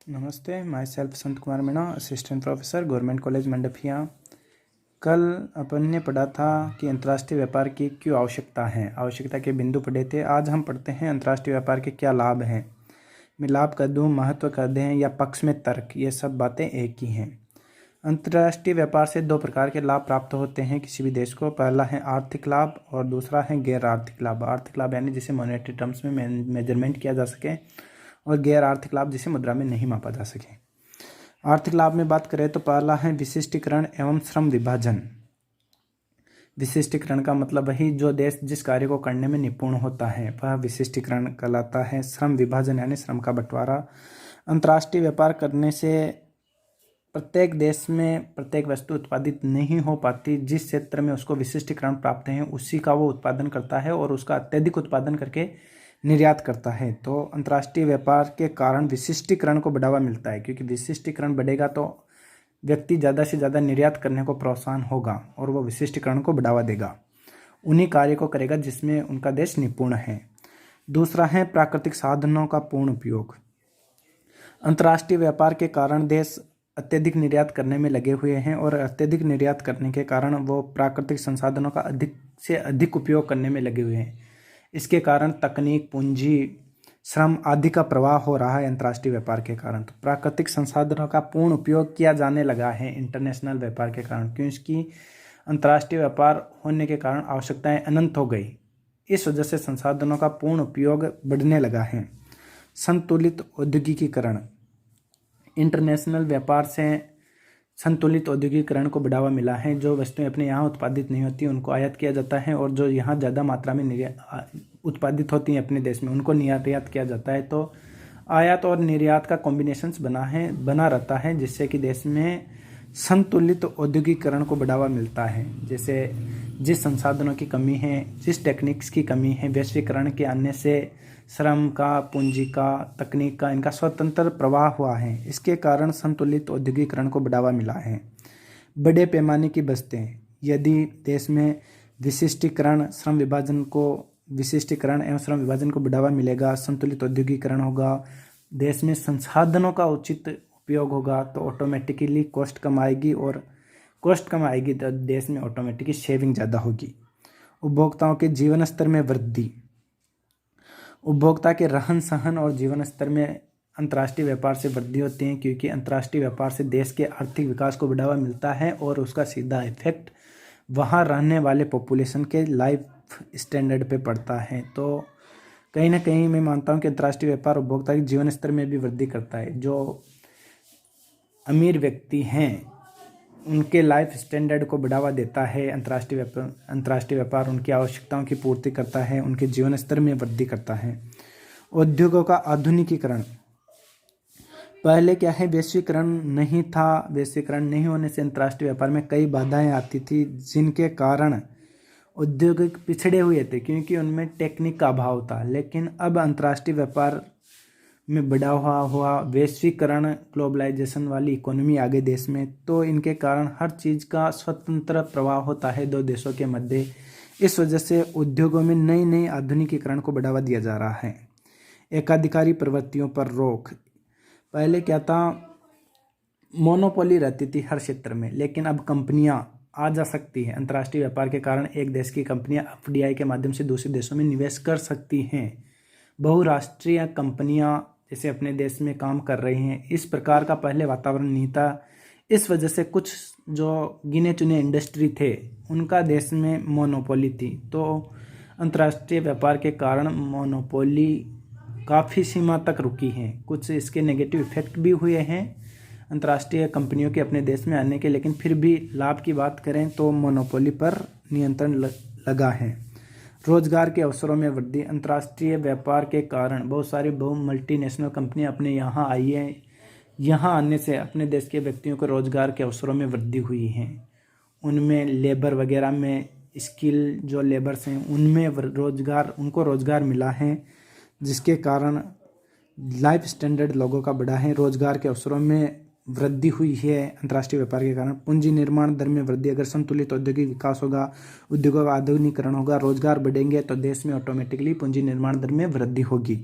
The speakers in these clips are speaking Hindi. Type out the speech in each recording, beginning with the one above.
नमस्ते, my self Sant Kumar Meena, assistant professor, government college Mandapiya. कल अपन ने पढ़ा था कि अंतर्राष्ट्रीय व्यापार की क्यों आवश्यकता है, आवश्यकता के बिंदु पढ़े थे। आज हम पढ़ते हैं अंतर्राष्ट्रीय व्यापार के क्या लाभ हैं। मैं लाभ कर दूँ, महत्व कर दें या पक्ष में तर्क, ये सब बातें एक ही हैं। अंतर्राष्ट्रीय व्यापार से दो प्रकार के लाभ प्राप्त होते हैं किसी भी देश को। पहला है आर्थिक लाभ और दूसरा है गैर आर्थिक लाभ। आर्थिक लाभ यानी जिसे मॉनेटरी टर्म्स में मेजरमेंट किया जा सके, और गैर आर्थिक लाभ जिसे मुद्रा में नहीं मापा जा सके। आर्थिक लाभ में बात करें तो पहला है विशिष्टीकरण एवं श्रम विभाजन। विशिष्टीकरण का मतलब वही जो देश जिस कार्य को करने में निपुण होता है वह विशिष्टीकरण कहलाता है। श्रम विभाजन यानी श्रम का बंटवारा। अंतर्राष्ट्रीय व्यापार करने से प्रत्येक देश में प्रत्येक वस्तु उत्पादित नहीं हो पाती। जिस क्षेत्र में उसको विशिष्टीकरण प्राप्त है उसी का वो उत्पादन करता है और उसका अत्यधिक उत्पादन करके निर्यात करता है। तो अंतर्राष्ट्रीय व्यापार के कारण विशिष्टीकरण को बढ़ावा मिलता है, क्योंकि विशिष्टीकरण बढ़ेगा तो व्यक्ति ज़्यादा से ज़्यादा निर्यात करने को प्रोत्साहन होगा और वो विशिष्टीकरण को बढ़ावा देगा, उन्हीं कार्य को करेगा जिसमें उनका देश निपुण है। दूसरा है प्राकृतिक साधनों का पूर्ण उपयोग। अंतर्राष्ट्रीय व्यापार के कारण देश अत्यधिक निर्यात करने में लगे हुए हैं और अत्यधिक निर्यात करने के कारण वो प्राकृतिक संसाधनों का अधिक से अधिक उपयोग करने में लगे हुए हैं। इसके कारण तकनीक, पूंजी, श्रम आदि का प्रवाह हो रहा है अंतर्राष्ट्रीय व्यापार के कारण। तो प्राकृतिक संसाधनों का पूर्ण उपयोग किया जाने लगा है इंटरनेशनल व्यापार के कारण, क्योंकि अंतर्राष्ट्रीय व्यापार होने के कारण आवश्यकताएं अनंत हो गई। इस वजह से संसाधनों का पूर्ण उपयोग बढ़ने लगा है। संतुलित औद्योगिकीकरण। इंटरनेशनल व्यापार से संतुलित औद्योगिकीकरण को बढ़ावा मिला है। जो वस्तुएं अपने यहाँ उत्पादित नहीं होती उनको आयात किया जाता है, और जो यहाँ ज़्यादा मात्रा में उत्पादित होती हैं अपने देश में उनको निर्यात किया जाता है। तो आयात और निर्यात का कॉम्बिनेशंस बना रहता है, जिससे कि देश में संतुलित औद्योगिकीकरण को बढ़ावा मिलता है। जैसे जिस संसाधनों की कमी है, जिस टेक्निक्स की कमी है, वैश्वीकरण के आने से श्रम का, पूंजी का, तकनीक का, इनका स्वतंत्र प्रवाह हुआ है। इसके कारण संतुलित औद्योगिकीकरण को बढ़ावा मिला है। बड़े पैमाने की बस्तें। यदि देश में विशिष्टीकरण एवं श्रम विभाजन को बढ़ावा मिलेगा, संतुलित औद्योगिकीकरण होगा, देश में संसाधनों का उचित उपयोग होगा, तो ऑटोमेटिकली कॉस्ट कम आएगी, और कॉस्ट कम आएगी तो देश में ऑटोमेटिकली सेविंग ज़्यादा होगी। उपभोक्ताओं के जीवन स्तर में वृद्धि। उपभोक्ता के रहन सहन और जीवन स्तर में अंतर्राष्ट्रीय व्यापार से वृद्धि होती है, क्योंकि अंतर्राष्ट्रीय व्यापार से देश के आर्थिक विकास को बढ़ावा मिलता है और उसका सीधा इफेक्ट वहाँ रहने वाले पॉपुलेशन के लाइफ स्टैंडर्ड पे पड़ता है। तो कहीं ना कहीं मैं मानता हूँ कि अंतर्राष्ट्रीय व्यापार उपभोक्ता के जीवन स्तर में भी वृद्धि करता है। जो अमीर व्यक्ति हैं उनके लाइफ स्टैंडर्ड को बढ़ावा देता है अंतर्राष्ट्रीय व्यापार उनकी आवश्यकताओं की पूर्ति करता है, उनके जीवन स्तर में वृद्धि करता है। उद्योगों का आधुनिकीकरण। पहले क्या है, वैश्वीकरण नहीं था। वैश्वीकरण नहीं होने से अंतर्राष्ट्रीय व्यापार में कई बाधाएं आती थी, जिनके कारण उद्योग पिछड़े हुए थे, क्योंकि उनमें टेक्निक का अभाव था। लेकिन अब अंतर्राष्ट्रीय व्यापार में बढ़ा हुआ वैश्वीकरण, ग्लोबलाइजेशन वाली इकोनॉमी आ गई देश में, तो इनके कारण हर चीज़ का स्वतंत्र प्रवाह होता है दो देशों के मध्य। इस वजह से उद्योगों में नई नई आधुनिकीकरण को बढ़ावा दिया जा रहा है। एकाधिकारी प्रवृत्तियों पर रोक। पहले क्या था, मोनोपोली रहती थी हर क्षेत्र में, लेकिन अब कंपनियां आ जा सकती हैं। अंतर्राष्ट्रीय व्यापार के कारण एक देश की कंपनियां एफडीआई के माध्यम से दूसरे देशों में निवेश कर सकती हैं। बहुराष्ट्रीय कंपनियां जैसे अपने देश में काम कर रही हैं। इस प्रकार का पहले वातावरण नहीं था। इस वजह से कुछ जो गिने चुने इंडस्ट्री थे उनका देश में मोनोपोली थी। तो अंतर्राष्ट्रीय व्यापार के कारण मोनोपोली काफ़ी सीमा तक रुकी हैं। कुछ इसके नेगेटिव इफेक्ट भी हुए हैं अंतर्राष्ट्रीय कंपनियों के अपने देश में आने के, लेकिन फिर भी लाभ की बात करें तो मोनोपोली पर नियंत्रण लगा है। रोजगार के अवसरों में वृद्धि। अंतर्राष्ट्रीय व्यापार के कारण बहुत सारी मल्टीनेशनल कंपनियां अपने यहाँ आई हैं। यहाँ आने से अपने देश के व्यक्तियों को रोजगार के अवसरों में वृद्धि हुई है। उनमें लेबर वगैरह में स्किल जो लेबर्स हैं उनमें उनको रोजगार मिला है, जिसके कारण लाइफ स्टैंडर्ड लोगों का बढ़ा है। रोजगार के अवसरों में वृद्धि हुई है अंतर्राष्ट्रीय व्यापार के कारण। पूंजी निर्माण दर में वृद्धि। अगर संतुलित औद्योगिक विकास होगा, उद्योगों का आधुनिकीकरण होगा, रोजगार बढ़ेंगे, तो देश में ऑटोमेटिकली पूंजी निर्माण दर में वृद्धि होगी।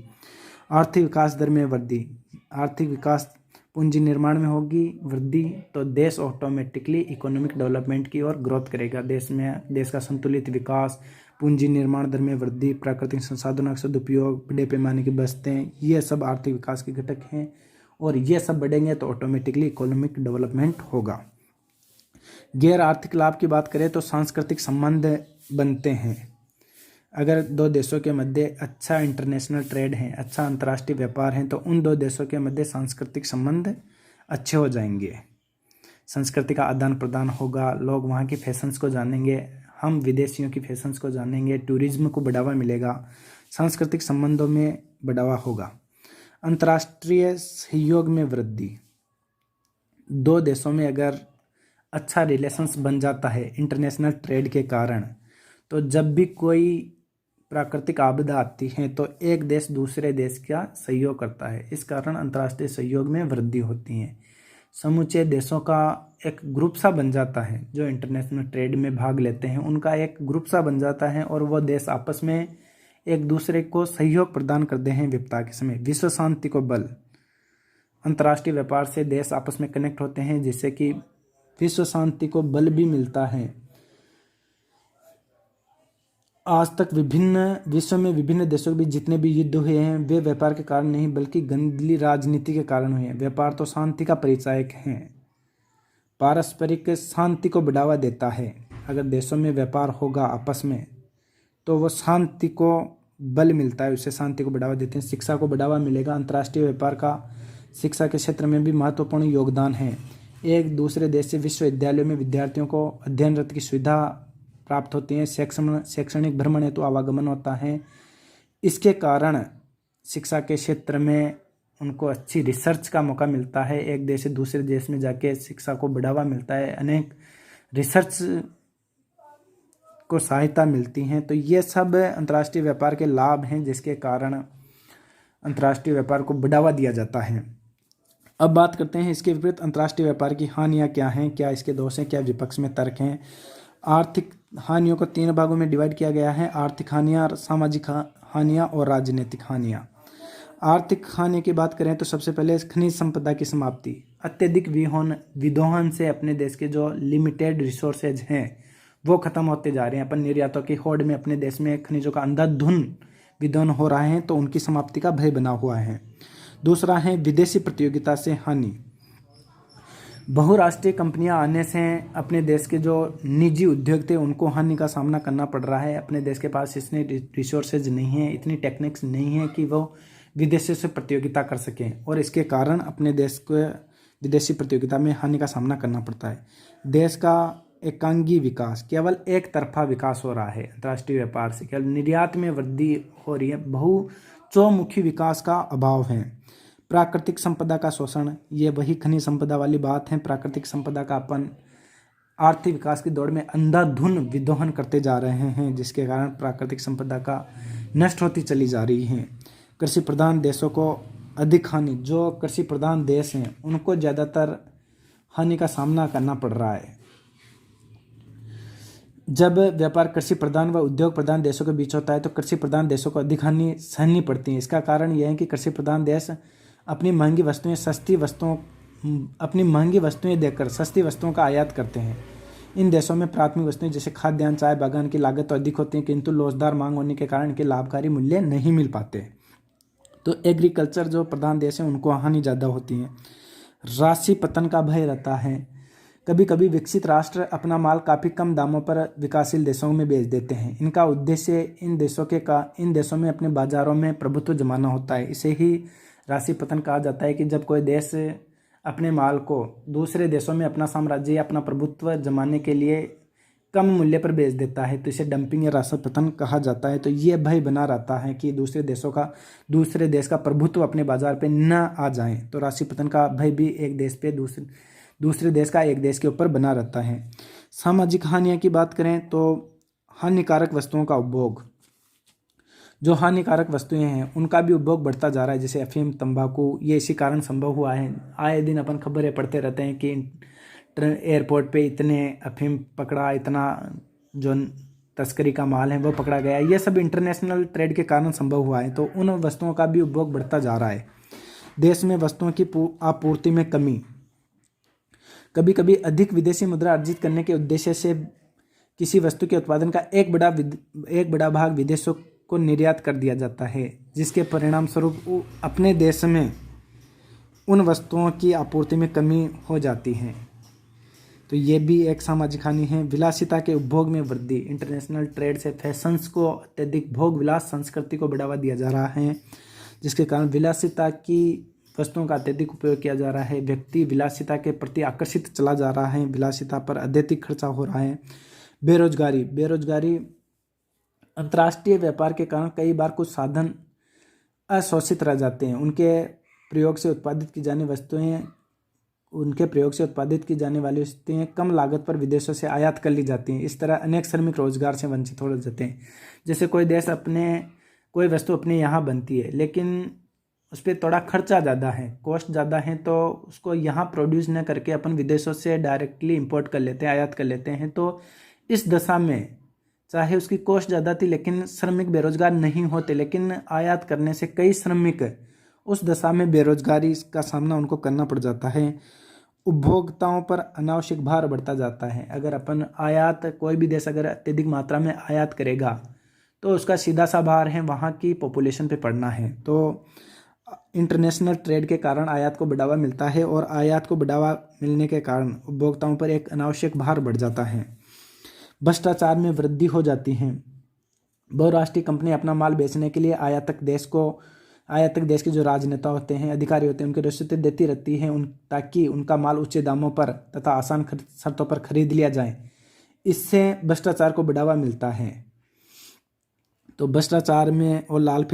आर्थिक विकास दर में वृद्धि। आर्थिक विकास पूंजी निर्माण में होगी वृद्धि तो देश ऑटोमेटिकली इकोनॉमिक डेवलपमेंट की ओर ग्रोथ करेगा। देश का संतुलित विकास, पूंजी निर्माण दर में वृद्धि, प्राकृतिक संसाधनों का सदुपयोग, बड़े पैमाने की बचतें, ये सब आर्थिक विकास के घटक हैं और ये सब बढ़ेंगे तो ऑटोमेटिकली इकोनॉमिक डेवलपमेंट होगा। गैर आर्थिक लाभ की बात करें तो सांस्कृतिक संबंध बनते हैं। अगर दो देशों के मध्य अच्छा इंटरनेशनल ट्रेड है, अच्छा अंतर्राष्ट्रीय व्यापार है, तो उन दो देशों के मध्य सांस्कृतिक संबंध अच्छे हो जाएंगे। संस्कृति का आदान प्रदान होगा, लोग वहाँ की फैशंस को जानेंगे, हम विदेशियों की फैशंस को जानेंगे, टूरिज्म को बढ़ावा मिलेगा, सांस्कृतिक संबंधों में बढ़ावा होगा। अंतर्राष्ट्रीय सहयोग में वृद्धि, दो देशों में अगर अच्छा रिलेशंस बन जाता है इंटरनेशनल ट्रेड के कारण, तो जब भी कोई प्राकृतिक आपदा आती है तो एक देश दूसरे देश का सहयोग करता है। इस कारण अंतर्राष्ट्रीय सहयोग में वृद्धि होती है। समूचे देशों का एक ग्रुप सा बन जाता है, जो इंटरनेशनल ट्रेड में भाग लेते हैं उनका एक ग्रुप सा बन जाता है और वो देश आपस में एक दूसरे को सहयोग प्रदान करते हैं विपदा के समय। विश्व शांति को बल, अंतर्राष्ट्रीय व्यापार से देश आपस में कनेक्ट होते हैं जिससे कि विश्व शांति को बल भी मिलता है। आज तक विश्व में विभिन्न देशों के बीच जितने भी युद्ध हुए हैं वे व्यापार के कारण नहीं बल्कि गंदी राजनीति के कारण हुए हैं। व्यापार तो शांति का परिचायक है, पारस्परिक शांति को बढ़ावा देता है। अगर देशों में व्यापार होगा आपस में तो वो शांति को बल मिलता है, उससे शांति को बढ़ावा देते हैं। शिक्षा को बढ़ावा मिलेगा, अंतर्राष्ट्रीय व्यापार का शिक्षा के क्षेत्र में भी महत्वपूर्ण योगदान है। एक दूसरे देश से विश्वविद्यालयों में विद्यार्थियों को अध्ययनरत की सुविधा प्राप्त होती है, शैक्षणिक भ्रमण हेतु आवागमन होता है। इसके कारण शिक्षा के क्षेत्र में उनको अच्छी रिसर्च का मौका मिलता है, एक देश से दूसरे देश में जाके शिक्षा को बढ़ावा मिलता है, अनेक रिसर्च को सहायता मिलती हैं। तो ये सब अंतर्राष्ट्रीय व्यापार के लाभ हैं जिसके कारण अंतर्राष्ट्रीय व्यापार को बढ़ावा दिया जाता है। अब बात करते हैं इसके विपरीत अंतर्राष्ट्रीय व्यापार की हानियाँ क्या हैं, क्या इसके दोष हैं, क्या विपक्ष में तर्क हैं। आर्थिक हानियों को 3 भागों में डिवाइड किया गया है, आर्थिक हानियाँ, सामाजिक हानियाँ और राजनीतिक हानियाँ। आर्थिक हानि की बात करें तो सबसे पहले खनिज संपदा की समाप्ति। अत्यधिक विदोहन से अपने देश के जो लिमिटेड रिसोर्सेज हैं वो खत्म होते जा रहे हैं। अपन निर्यातों की होड़ में अपने देश में खनिजों का अंधाधुंध विदोहन हो रहा है, तो उनकी समाप्ति का भय बना हुआ है। दूसरा है विदेशी प्रतियोगिता से हानि। बहुराष्ट्रीय कंपनियां आने से अपने देश के जो निजी उद्योग थे उनको हानि का सामना करना पड़ रहा है। अपने देश के पास इतने रिसोर्सेज नहीं है, इतनी टेक्निक्स नहीं है कि वो विदेशों से प्रतियोगिता कर सकें और इसके कारण अपने देश को विदेशी प्रतियोगिता में हानि का सामना करना पड़ता है। देश का एकांगी विकास, केवल एक तरफा विकास हो रहा है अंतर्राष्ट्रीय व्यापार से, केवल निर्यात में वृद्धि हो रही है, चौमुखी विकास का अभाव है। प्राकृतिक संपदा का शोषण, ये वही खनिज संपदा वाली बात है। प्राकृतिक संपदा का अपन आर्थिक विकास की दौड़ में अंधाधुंध विदोहन करते जा रहे हैं जिसके कारण प्राकृतिक संपदा का नष्ट होती चली जा रही है। कृषि प्रधान देशों को अधिक हानि, जो कृषि प्रधान देश हैं उनको ज़्यादातर हानि का सामना करना पड़ रहा है। जब व्यापार कृषि प्रधान व उद्योग प्रधान देशों के बीच होता है तो कृषि प्रधान देशों को अधिक हानि सहनी पड़ती है। इसका कारण यह है कि कृषि प्रधान देश अपनी महंगी वस्तुएं देकर सस्ती वस्तुओं का आयात करते हैं। इन देशों में प्राथमिक वस्तुएं जैसे खाद्यान्न, चाय बागान की लागत तो अधिक होती है, किंतु लोचदार मांग होने के कारण इनके लाभकारी मूल्य नहीं मिल पाते। तो एग्रीकल्चर जो प्रधान देश हैं उनको हानि ज़्यादा होती है। राशि पतन का भय रहता है। कभी कभी विकसित राष्ट्र अपना माल काफ़ी कम दामों पर विकासशील देशों में बेच देते हैं। इनका उद्देश्य इन देशों में अपने बाजारों में प्रभुत्व जमाना होता है। इसे ही राशि पतन कहा जाता है कि जब कोई देश अपने माल को दूसरे देशों में अपना साम्राज्य या अपना प्रभुत्व जमाने के लिए कम मूल्य पर बेच देता है, तो इसे डंपिंग या राशि पतन कहा जाता है। तो ये भय बना रहता है कि दूसरे देश का प्रभुत्व अपने बाजार पे न आ जाए, तो राशि पतन का भय भी एक देश पे दूसरे देश का एक देश के ऊपर बना रहता है। सामाजिक हानियों की बात करें तो हानिकारक वस्तुओं का उपभोग, जो हानिकारक वस्तुएं हैं उनका भी उपभोग बढ़ता जा रहा है, जैसे अफीम, तंबाकू। ये इसी कारण संभव हुआ है। आए दिन अपन खबरें पढ़ते रहते हैं कि एयरपोर्ट पे इतने अफीम पकड़ा, इतना जो तस्करी का माल है वो पकड़ा गया। ये सब इंटरनेशनल ट्रेड के कारण संभव हुआ है, तो उन वस्तुओं का भी उपभोग बढ़ता जा रहा है। देश में वस्तुओं की आपूर्ति में कमी। कभी कभी अधिक विदेशी मुद्रा अर्जित करने के उद्देश्य से किसी वस्तु के उत्पादन का एक बड़ा भाग विदेशों को निर्यात कर दिया जाता है, जिसके परिणाम स्वरूप अपने देश में उन वस्तुओं की आपूर्ति में कमी हो जाती है। तो ये भी एक सामाजिक हानि है। विलासिता के उपभोग में वृद्धि। इंटरनेशनल ट्रेड से फैशंस को अत्यधिक भोग विलास संस्कृति को बढ़ावा दिया जा रहा है, जिसके कारण विलासिता की वस्तुओं का अत्यधिक उपयोग किया जा रहा है। व्यक्ति विलासिता के प्रति आकर्षित चला जा रहा है, विलासिता पर अत्यधिक खर्चा हो रहा है। बेरोजगारी अंतर्राष्ट्रीय व्यापार के कारण कई बार कुछ साधन अशोषित रह जाते हैं। उनके प्रयोग से उत्पादित की जाने वाली वस्तुएं कम लागत पर विदेशों से आयात कर ली जाती हैं। इस तरह अनेक श्रमिक रोजगार से वंचित हो जाते हैं। जैसे कोई वस्तु अपने यहाँ बनती है, लेकिन उस पर थोड़ा खर्चा ज़्यादा है, कॉस्ट ज़्यादा है, तो उसको यहाँ प्रोड्यूस न करके अपन विदेशों से डायरेक्टली इंपोर्ट कर लेते हैं, आयात कर लेते हैं। तो इस दशा में चाहे उसकी कॉस्ट ज़्यादा थी, लेकिन श्रमिक बेरोजगार नहीं होते, लेकिन आयात करने से कई श्रमिक उस दशा में बेरोजगारी का सामना उनको करना पड़ जाता है। उपभोक्ताओं पर अनावश्यक भार बढ़ता जाता है। अगर अपन कोई भी देश अगर अत्यधिक मात्रा में आयात करेगा तो उसका सीधा सा भार है वहाँ की पॉपुलेशन पे पड़ना है। तो इंटरनेशनल ट्रेड के कारण आयात को बढ़ावा मिलता है, और आयात को बढ़ावा मिलने के कारण उपभोक्ताओं पर एक अनावश्यक भार बढ़ जाता है। भ्रष्टाचार में वृद्धि हो जाती है। बहुराष्ट्रीय कंपनी अपना माल बेचने के लिए आयातक देश के जो राजनेता होते हैं, अधिकारी होते हैं, उनके रिश्वतें देती रहती हैं ताकि उनका माल ऊंचे दामों पर तथा आसान शर्तों पर खरीद लिया जाए। इससे भ्रष्टाचार को बढ़ावा मिलता है। तो भ्रष्टाचार में और लाल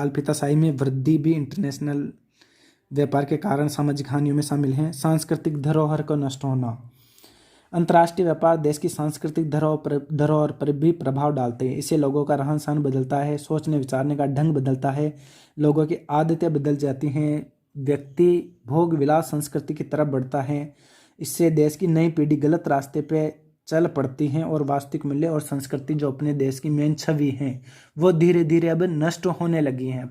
फीताशाही में वृद्धि भी इंटरनेशनल व्यापार के कारण सामाजिक हानियों में शामिल है। सांस्कृतिक धरोहर का नष्ट होना। अंतर्राष्ट्रीय व्यापार देश की सांस्कृतिक धरोहर पर भी प्रभाव डालते हैं। इससे लोगों का रहन सहन बदलता है, सोचने विचारने का ढंग बदलता है, लोगों की आदतें बदल जाती हैं, व्यक्ति भोग विलास संस्कृति की तरफ बढ़ता है। इससे देश की नई पीढ़ी गलत रास्ते पे चल पड़ती हैं और वास्तविक मूल्य और संस्कृति जो अपने देश की मेन छवि हैं वो धीरे धीरे अब नष्ट होने लगी हैं।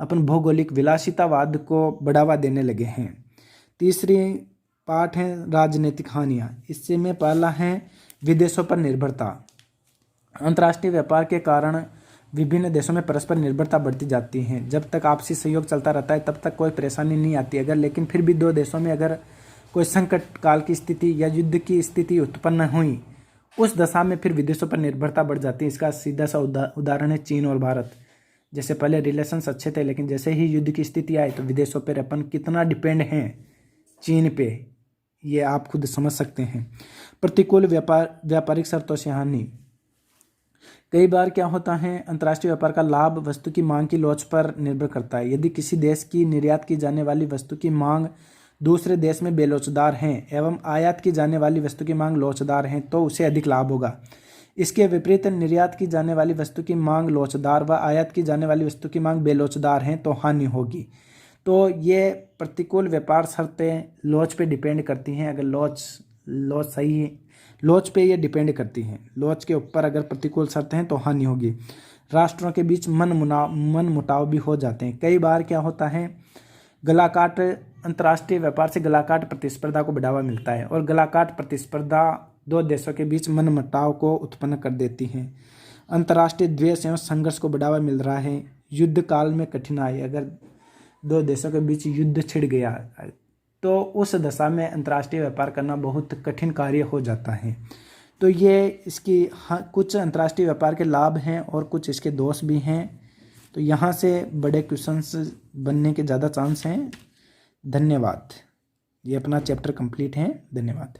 अपन भौगोलिक विलासितावाद को बढ़ावा देने लगे हैं। तीसरी पार्ट है राजनीतिक हानियाँ। इससे में पहला है विदेशों पर निर्भरता। अंतर्राष्ट्रीय व्यापार के कारण विभिन्न देशों में परस्पर निर्भरता बढ़ती जाती है। जब तक आपसी सहयोग चलता रहता है तब तक कोई परेशानी नहीं आती। लेकिन फिर भी दो देशों में अगर कोई संकट काल की स्थिति या युद्ध की स्थिति उत्पन्न हुई, उस दशा में फिर विदेशों पर निर्भरता बढ़ जाती है। इसका सीधा सा उदाहरण है चीन और भारत। जैसे पहले रिलेशंस अच्छे थे, लेकिन जैसे ही युद्ध की स्थिति आई तो विदेशों पर अपन कितना डिपेंड हैं चीन पे, ये आप खुद समझ सकते हैं। प्रतिकूल व्यापारिक शर्तों से हानि। कई बार क्या होता है, अंतर्राष्ट्रीय व्यापार का लाभ वस्तु की मांग की लोच पर निर्भर करता है। यदि किसी देश की निर्यात की जाने वाली वस्तु की मांग दूसरे देश में बेलोचदार है एवं आयात की जाने वाली वस्तु की मांग लोचदार है तो उसे अधिक लाभ होगा। इसके विपरीत निर्यात की जाने वाली वस्तु की मांग लोचदार व आयात की जाने वाली वस्तु की मांग बेलोचदार है तो हानि होगी। तो ये प्रतिकूल व्यापार शर्तें लोच पे डिपेंड करती हैं। अगर लोच सही है, लोच पे ये डिपेंड करती हैं। लोच के ऊपर अगर प्रतिकूल शर्तें हैं तो हानि होगी। राष्ट्रों के बीच मन मुटाव भी हो जाते हैं। कई बार क्या होता है, गलाकाट अंतर्राष्ट्रीय व्यापार से गलाकाट प्रतिस्पर्धा को बढ़ावा मिलता है और गलाकाट प्रतिस्पर्धा दो देशों के बीच मन मुटाव को उत्पन्न कर देती है। अंतर्राष्ट्रीय द्वेष एवं संघर्ष को बढ़ावा मिल रहा है। युद्ध काल में कठिनाई। अगर दो देशों के बीच युद्ध छिड़ गया तो उस दशा में अंतर्राष्ट्रीय व्यापार करना बहुत कठिन कार्य हो जाता है। तो ये इसकी कुछ अंतर्राष्ट्रीय व्यापार के लाभ हैं और कुछ इसके दोष भी हैं। तो यहाँ से बड़े क्वेश्चंस बनने के ज़्यादा चांस हैं। धन्यवाद। ये अपना चैप्टर कंप्लीट है। धन्यवाद।